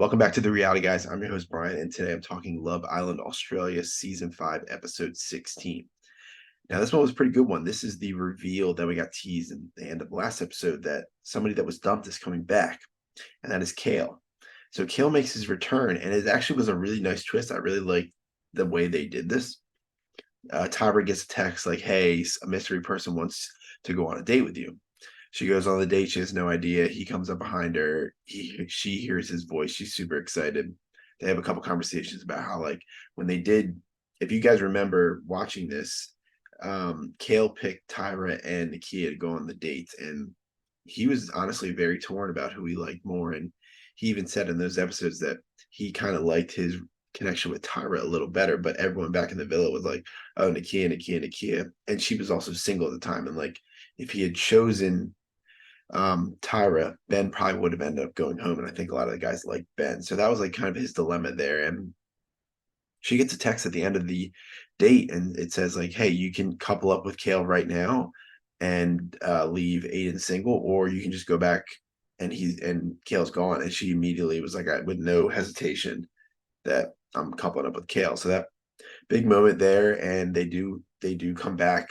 Welcome back to The Reality Guys. I'm your host, Brian, and today I'm talking Love Island Australia Season 5, Episode 16. Now, this one was a pretty good one. This is the reveal that we got teased in the end of the last episode that somebody that was dumped is coming back, and that is Kale. So Kale makes his return, and it actually was a really nice twist. I really like the way they did this. Tyra gets a text like, hey, a mystery person wants to go on a date with you. She goes on the date. She has no idea. He comes up behind her. She hears his voice. She's super excited. They have a couple conversations about how, like, when they did, if you guys remember watching this, Kale picked Tyra and Nakia to go on the dates, and he was honestly very torn about who he liked more. And he even said in those episodes that he kind of liked his connection with Tyra a little better, but everyone back in the villa was like, "Oh, Nakia, Nakia, Nakia," and she was also single at the time. And like, if he had chosen Tyra, Ben probably would have ended up going home. And I think a lot of the guys like Ben. So that was like kind of his dilemma there. And she gets a text at the end of the date and it says, like, hey, you can couple up with Kale right now and leave Aiden single, or you can just go back and Kale's gone. And she immediately was like, with no hesitation, that I'm coupling up with Kale. So that big moment there, and they do come back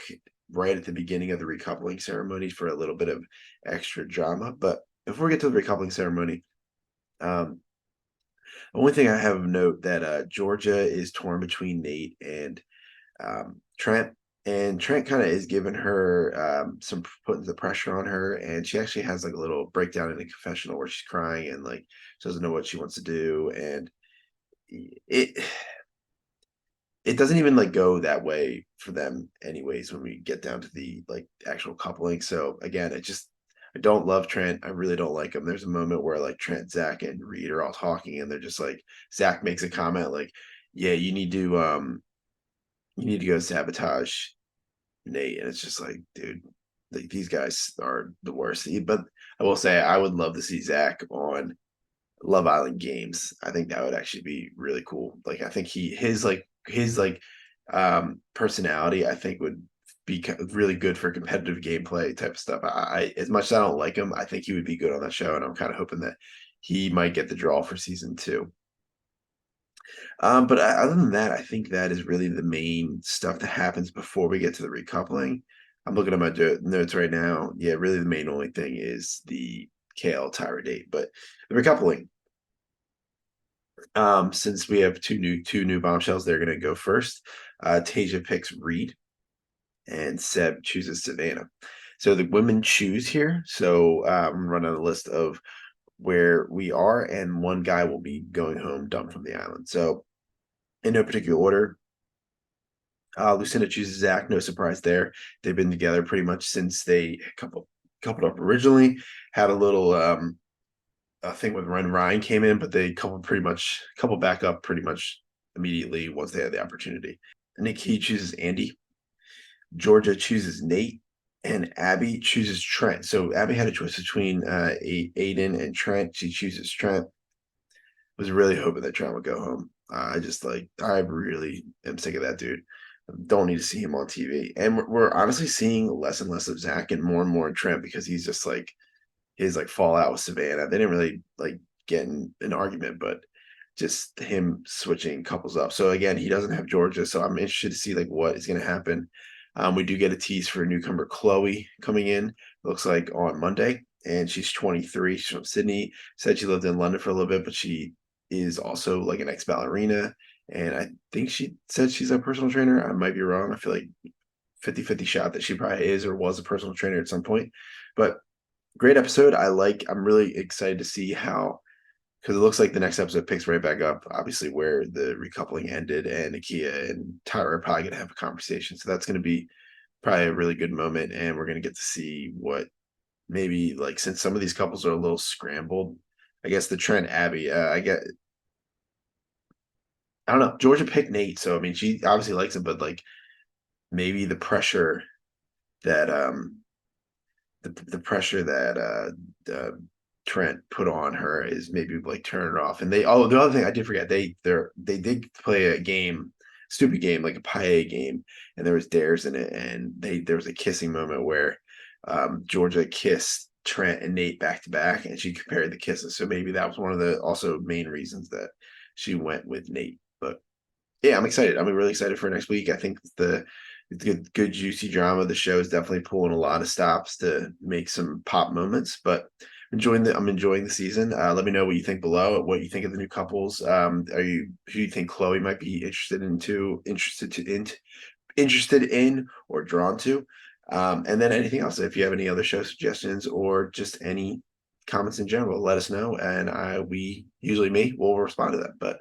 right at the beginning of the recoupling ceremony for a little bit of extra drama. But before we get to the recoupling ceremony, um, the only thing I have of note that Georgia is torn between Nate and Trent, and Trent kind of is giving her some putting the pressure on her, and she actually has like a little breakdown in the confessional where she's crying and like she doesn't know what she wants to do, and it it doesn't even like go that way for them anyways when we get down to the like actual coupling. So again, I don't love Trent. I really don't like him. There's a moment where like Trent, Zach, and Reed are all talking and they're just like, Zach makes a comment like, yeah, you need to go sabotage Nate. And it's just like, dude, like these guys are the worst. But I will say I would love to see Zach on Love Island games. I think that would actually be really cool. Like I think his personality, I think would be really good for competitive gameplay type of stuff. As much as I don't like him, I think he would be good on that show, and I'm kind of hoping that he might get the draw for season 2. But other than that, I think that is really the main stuff that happens before we get to the recoupling. I'm looking at my notes right now. Yeah, really the main only thing is the Kale Tyra date, but the recoupling. Since we have two new bombshells, they're gonna go first. Tasia picks Reed, and Seb chooses Savannah. So the women choose here. So I'm running a list of where we are, and one guy will be going home dumped from the island. So in no particular order, Lucinda chooses Zach. No surprise there. They've been together pretty much since they coupled up originally. Had a little thing with when Ryan came in, but they coupled back up pretty much immediately once they had the opportunity. Nikki chooses Andy. Georgia chooses Nate, and Abby chooses Trent. So Abby had a choice between Aiden and Trent. She chooses Trent. Was really hoping that Trent would go home. I really am sick of that dude. Don't need to see him on TV. And we're honestly seeing less and less of Zach and more of Trent because he's just like his like fallout with Savannah. They didn't really like get in an argument, but just him switching couples up. So again, he doesn't have Georgia, so I'm interested to see like what is going to happen. We do get a tease for a newcomer, Chloe, coming in. Looks like on Monday, and she's 23. She's from Sydney. Said she lived in London for a little bit, but she is also like an ex ballerina. And I think she said she's a personal trainer. I might be wrong. I feel like 50-50 shot that she probably is or was a personal trainer at some point. But great episode. I'm really excited to see how, because it looks like the next episode picks right back up, obviously, where the recoupling ended, and Nakia and Tyra are probably going to have a conversation. So that's going to be probably a really good moment. And we're going to get to see what maybe, like, since some of these couples are a little scrambled, I guess the Trent Abby, I don't know. Georgia picked Nate. So, I mean, she obviously likes him, but like maybe that, the pressure that Trent put on her is maybe like turn it off. And the other thing I did forget, they did play a game, stupid game, like a paella game, and there was dares in it, and there was a kissing moment where Georgia kissed Trent and Nate back to back, and she compared the kisses. So maybe that was one of the also main reasons that she went with Nate. But yeah, I'm excited. I'm really excited for next week. I think it's good juicy drama. The show is definitely pulling a lot of stops to make some pop moments, but I'm enjoying the season. Let me know what you think below. What you think of the new couples. Who do you think Chloe might be interested in or drawn to? And then anything else. If you have any other show suggestions or just any comments in general, let us know. And we usually will respond to that. But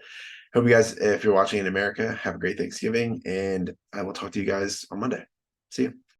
hope you guys, if you're watching in America, have a great Thanksgiving, and I will talk to you guys on Monday. See you.